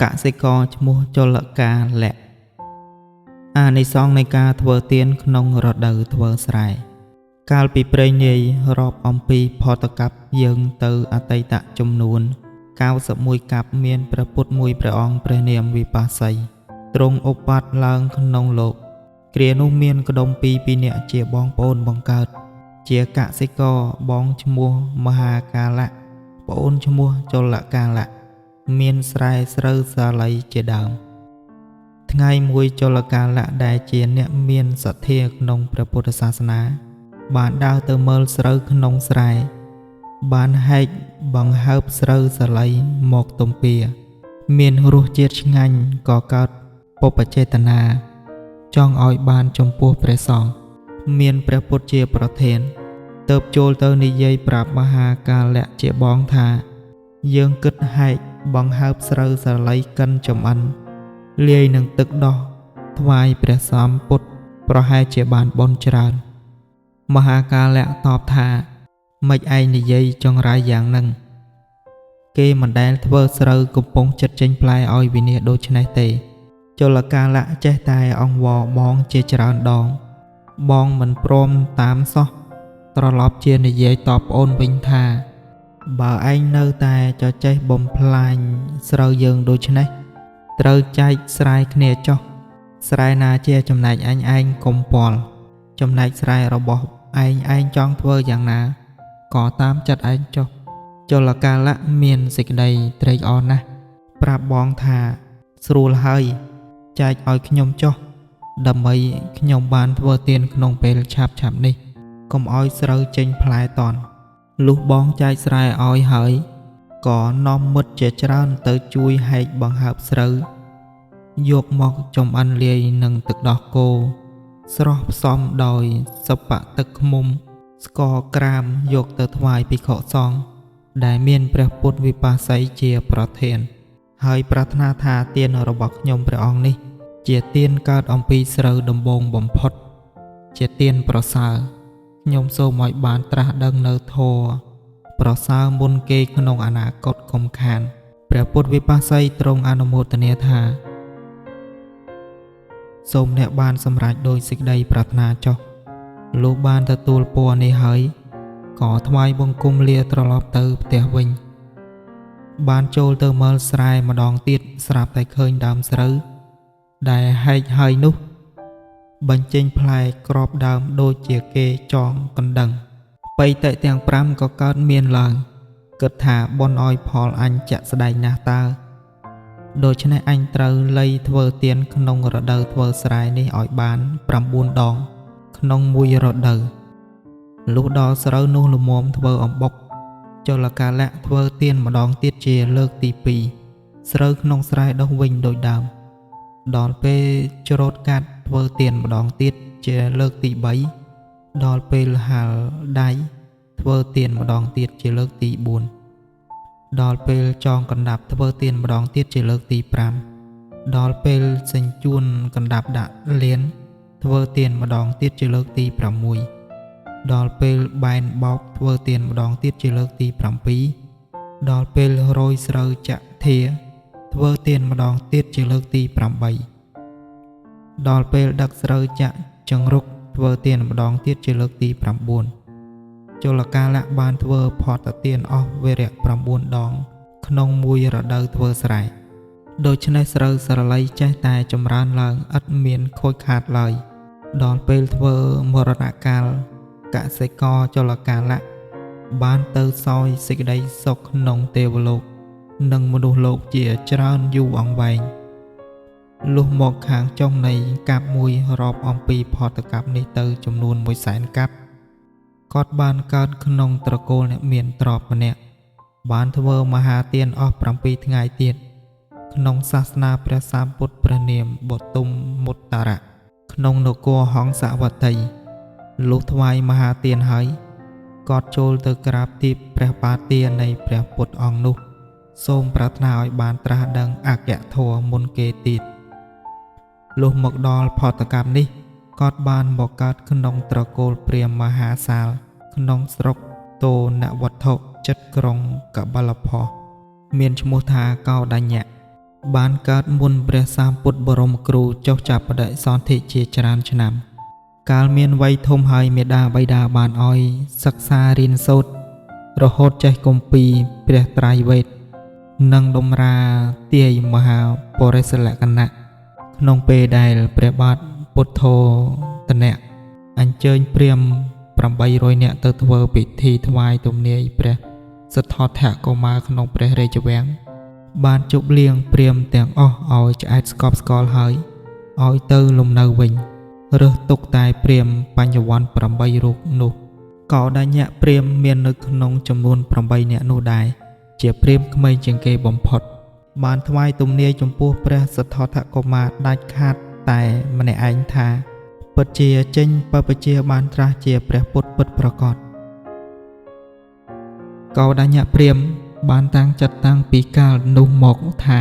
កសិករឈ្មោះចលកាលៈអានិសង្សនៃការធ្វើទានក្នុងរដូវធ្វើស្រែកាលពីព្រេងនាយរាប់អំពីផតកັບយើងទៅអតីតចំនួន91កັບមានព្រះពុទ្ធមួយព្រះអង្គព្រះនាមវិបស្សីទ្រង់ឧបត្តិឡើងក្នុងលោកគ្រានោះមានក្ដុំពីរនាក់ជាបងប្អូនបង្កើតជាកសិករបងឈ្មោះមហាកាលៈប្អូនឈ្មោះចលកាលៈមានស្រែស្រូវសាលីជាដើមថ្ងៃមួយចលកាលៈដែលជាអ្នកមានសទ្ធាក្នុងព្រះពុទ្ធសាសនាបានដើរទៅមើលស្រូវក្នុងស្រែបានហែកបង្ហើបស្រូវសាលីមកទំពាមានរសជាតិឆ្ងាញ់ក៏កើតពុព្វចេតនាចង់ឲ្យបានចំពោះព្រះសង្ឃមានព្រះពុទ្ធជាប្រធានទើបចូលទៅនិយាយប្រាប់មហាកាលៈជាបងថាយើងគិតហែកបង្ហើបស្រូវសាលីកិនចំអិនលាយនឹងទឹកដោះថ្វាយព្រះសម្ពុទ្ធប្រហែលជាបានបុណ្យច្រើនមហាកាលៈតបថាម៉េចឯងនិយាយចង្រៃយ៉ាងហ្នឹងគេមិនដែលធ្វើស្រូវកំពុងចិត្តចេញផ្លែឲ្យវិនាសដូច្នេះទេចលកាលៈចេះតែអង្វរបងជាច្រើនដងបងមិនព្រមតាមសោះត្រឡប់ជានិយាយតបប្អូនវិញថាបើឯងនៅតែចចេះបំផ្លាញស្រូវយើងដូច្នេះត្រូវចែកស្រែគ្នាចុះស្រែណាជាចំណែកឯងកុំពាល់ចំណែកស្រែរបស់ឯងចង់ធ្វើយ៉ាងណាក៏តាមចិត្តឯងចុះចលកាលៈមានសេចក្តីត្រេកអរណាស់ប្រាប់បងថាស្រួលហើយចែកឲ្យខ្ញុំចុះដើម្បីខ្ញុំបានធ្វើទានក្នុងពេលឆាប់នេះកុំឲ្យស្រូវចេញផ្លែតន់លុះបងចែកស្រែឲ្យហើយក៏នាំមិត្តជាច្រើនទៅជួយហែកបង្ហើបស្រូវយកមកចំអិនលាយនឹងទឹកដោះគោស្រស់ផ្សំដោយសិប្បទឹកឃ្មុំស្ករក្រាមយកទៅថ្វាយភិក្ខុសង្ឃដែលមានព្រះពុទ្ធវិបស្សីជាប្រធានហើយប្រាថ្នាថាទានរបស់ខ្ញុំព្រះអង្គនេះជាទានកើតអំពីស្រូវដំបូងបំផុតជាទានប្រសើរខ្ញុំសូមឲ្យបានត្រាស់ដឹងនៅធម៌ប្រសើរមុនគេក្នុងអនាគតកុំខានព្រះពុទ្ធវិបស្សីទ្រង់អនុមោទនាថាសូមអ្នកបានសម្រេចដោយសេចក្តីប្រាថ្នាចុះលុះបានទទួលពរនេះហើយក៏ថ្វាយបង្គំលាត្រឡប់ទៅផ្ទះវិញបានចូលទៅមើលស្រែម្ដងទៀតស្រាប់តែឃើញដើមស្រូវដែលហែកហើយនោះបញ្ចេញផ្លែក្របដើមដូចជាគេចងកណ្ដឹងបៃតៈទាំង5ក៏កើតមានឡើងគិតថាបុណ្យឲ្យផលអញចាក់ស្ដែងណាស់តើដូច្នេះអញត្រូវលៃធ្វើទានក្នុងរដូវធ្វើស្រែនេះឲ្យបាន9ដងក្នុងមួយរដូវលុះដល់ស្រូវនោះល្មមធ្វើអំបុកចលកាលៈធ្វើទានម្ដងទៀតជាលើកទី2ស្រូវក្នុងស្រែដុះវិញដូចដើមដល់ពេលច្រូតកាត់ធ្វើទានម្ដងទៀតជាលើកទី3ដល់ពេលហាលដៃធ្វើទានម្ដងទៀតជាលើកទី4ដល់ពេលចងកណ្ដាប់ធ្វើទានម្ដងទៀតជាលើកទី5ដល់ពេលសេញជួនកណ្ដាប់ដាក់លានធ្វើទានម្ដងទៀតជាលើកទី6ដល់ពេលបែនបោកធ្វើទានម្ដងទៀតជាលើកទី7ដល់ពេលរោយស្រូវចាក់ធាធ្វើទានម្ដងទៀតជាលើកទី8ដល់ពេលដឹកស្រូវចាក់ចង្រុកធ្វើទានម្ដងទៀតជាលើកទី9ចលកាលៈបានធ្វើផតទានអស់វរៈ9ដងក្នុងមួយរដូវធ្វើស្រែដូច្នេះស្រូវស្រឡីចេះតែចម្រើនឡើងឥតមានខូចខាតឡើយដល់ពេលធ្វើមរណកាលកសិករចលកាលៈបានទៅសោយសេចក្តីសុខក្នុងទេវលោកនិងមនុស្សលោកជាច្រើនយូរអង្វែងលុះមកខាងចុងនៃកាប់មួយរាប់អំពីផតកັបនេះទៅចំនួន100,000កាប់គាត់បានកើតក្នុងត្រកូលអ្នកមានទ្រព្យម្នាក់បានធ្វើមហាទានអស់7ថ្ងៃទៀតក្នុងសាសនាព្រះសម្ពុទ្ធព្រះនាមបទុមមុត្តរៈក្នុងនគរហង្សវតីលុះថ្វាយមហាទានហើយគាត់ចូលទៅក្រាបទីបព្រះបាទទានៃព្រះពុទ្ធអង្គនោះសូមប្រាថ្នាឲ្យបានត្រាស់ដឹងអគ្គធម៌មុនគេទៀតលុះមកដល់ផតកັບនេះគាត់បានមកកើតក្នុងត្រកូលព្រាហ្មណ៍មហាសាលក្នុងស្រុកតូនវត្ថុចិត្តក្រុងកបលផោះមានឈ្មោះថាកោដញ្ញៈ បានកើតមុនព្រះសម្ពុទ្ធបរមគ្រូចុះចាប់បដិសន្ធិជាច្រើនឆ្នាំកាលមានវ័យធំហើយមេដាបៃតាបានឲ្យសិក្សារៀនសូត្ររហូតចេះគម្ពីរព្រះត្រៃវេទនិងដំរាទាយមហាបរិសលក្ខណៈក្នុងពេលដែលព្រះបាទពុទ្ធោទនៈអញ្ជើញព្រាហ្មណ៍800នាក់ទៅធ្វើពិធីថ្វាយទំនាយព្រះសិទ្ធត្ថកុមារក្នុងព្រះរាជវាំងបានជប់លៀងព្រាហ្មណ៍ទាំងអស់ឲ្យឆ្អែតស្កប់ស្កល់ហើយឲ្យទៅលំនៅវិញរើសទុកតែព្រាហ្មណ៍បញ្ញវន្ត8រូបនោះក៏ដែលញាក់ព្រាហ្មណ៍មាននៅក្នុងចំនួន8នាក់នោះដែរជាព្រាហ្មណ៍ក្មេងជាងគេបំផុតបានថ្វាយទំនាយចំពោះព្រះសិទ្ធត្ថកុមារដាច់ខាតតែម្នាក់ឯងថាពិតជាចេញបព្វជិបានត្រាស់ជាព្រះពុទ្ធពិតប្រាកដក៏ដែលញាក់ព្រាហ្មណ៍បានតាំងចិត្តតាំងពីកាលនោះមកថា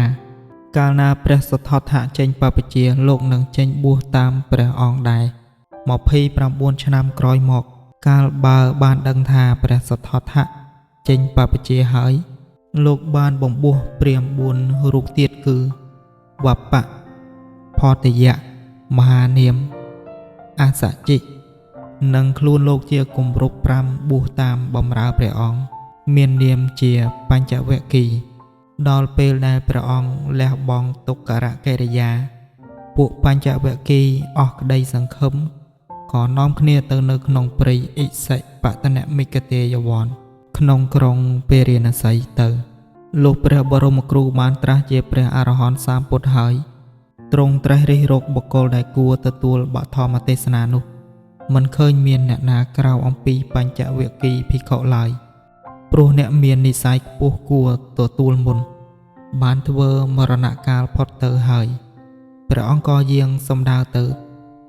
កាលណាព្រះសិទ្ធត្ថចេញបព្វជិលោកនឹងចេញបួសតាមព្រះអង្គដែរ29ឆ្នាំក្រោយមកកាលបើបានដឹងថាព្រះសិទ្ធត្ថចេញបព្វជិហើយលោកបានបំពោះព្រាហ្មណ៍4រូបទៀតគឺវបៈផតយៈមហានាមអសជិនិងខ្លួនលោកជាគម្រប់5បួសតាមបម្រើព្រះអង្គមាននាមជាបញ្ចវគ្គីដល់ពេលដែលព្រះអង្គលះបង់ទុក្ករកិរិយាពួកបញ្ចវគ្គីអស់ក្តីសង្ឃឹមក៏នាំគ្នាទៅនៅក្នុងព្រៃអិសិបតនមិគទេយវ័នក្នុងក្រុងពេរាណសីទៅលុះព្រះបរមគ្រូបានត្រាស់ជាព្រះអរហន្តសម្ពុទ្ធហើយទ្រង់ត្រិះរិះរកបុគ្គលដែលគួរទទួលបឋមទេសនានោះមិនឃើញមានអ្នកណាក្រៅអំពីបញ្ចវគ្គីភិក្ខុឡើយព្រោះអ្នកមាននិស្ស័យខ្ពស់គួរទទួលមុនបានធ្វើមរណកាលផុតទៅហើយព្រះអង្គក៏យាងសម្ដៅទៅ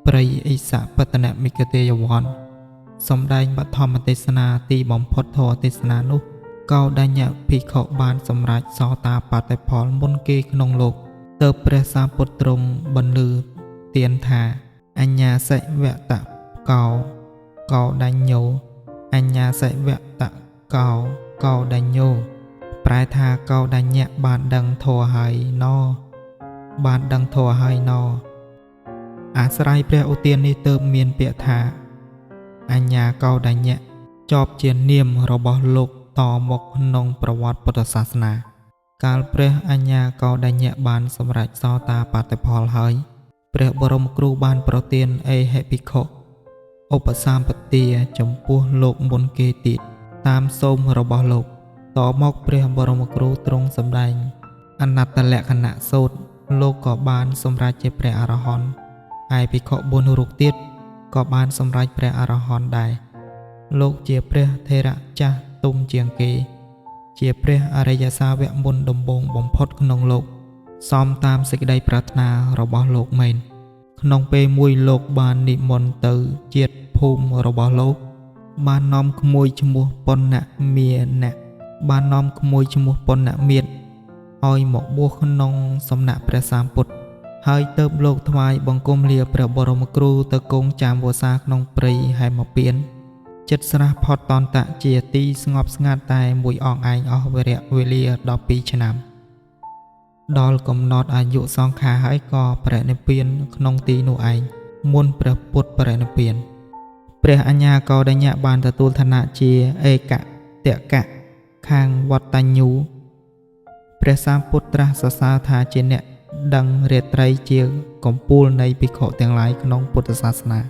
ព្រៃអិសបតនមិគទេយវ័នសម្ដែងបឋមទេសនាទីបំផុតធម៌ទេសនានោះកោដញ្ញភិក្ខុបានសម្រេចសោតាបត្តផលមុនគេក្នុងលោកទើបព្រះសម្ពុទ្ធទ្រង់បន្លឺទានថាអញ្ញាសិវតកោកោដញ្ញោអញ្ញាសិវតកោកោដញ្ញោប្រែថាកោដញ្ញបានដឹងធម៌ហើយណបានដឹងធម៌ហើយណអាស្រ័យព្រះឧទាននេះទើបមានពាក្យថាអញ្ញាកោដញ្ញជាប់ជានាមរបស់លោកតមកក្នុងប្រវត្តិពុទ្ធសាសនាកាលព្រះអញ្ញាកោដញ្ញបានសម្រេចសោតាបត្តផលហើយព្រះបរមគ្រូបានប្រទានអេហិភិក្ខុឧបសម្បទាចំពោះលោកមុនគេទៀតតាមសូមរបស់លោកតមកព្រះបរមគ្រូទ្រង់សម្ដែងអនត្តលក្ខណៈសូត្រលោកក៏បានសម្រេចជាព្រះអរហន្តហើយភិក្ខុ4រូបទៀតក៏បានសម្រេចព្រះអរហន្តដែរលោកជាព្រះថេរៈចាស់ទុំជាងគេជាព្រះអរិយសាវកមុនដំបូងបំផុតក្នុងលោកសមតាមសេចក្តីប្រាថ្នារបស់លោកមែនក្នុងពេលមួយលោកបាននិមន្តទៅជាតិភូមិរបស់លោកបាននាំក្មួយឈ្មោះប៉ុណ្ណមានណៈបាននាំក្មួយឈ្មោះប៉ុណ្ណមានឲ្យមកបួសក្នុងសំណាក់ព្រះសម្ពុទ្ធហើយទើបលោកថ្វាយបង្គំលាព្រះបរមគ្រូទៅគង់ចាំវស្សាក្នុងព្រៃហេមពៀនចិត្តស្រះផតតន្តៈជាទីស្ងប់ស្ងាត់តែមួយអង្គឯងអស់វរៈវេលា12ឆ្នាំដល់កំណត់អាយុសង្ខារហើយក៏បរិនិព្វានក្នុងទីនោះឯងមុនព្រះពុទ្ធបរិនិព្វានព្រះអញ្ញាកោដញ្ញបានទទួលឋានៈជាឯកតកៈខាងវត្តញ្ញូព្រះសម្ពុទ្ធត្រាស់សរសើរថាជាអ្នកដឹងរាត្រីជាកំពូលនៃភិក្ខុទាំងឡាយក្នុងពុទ្ធសាសនា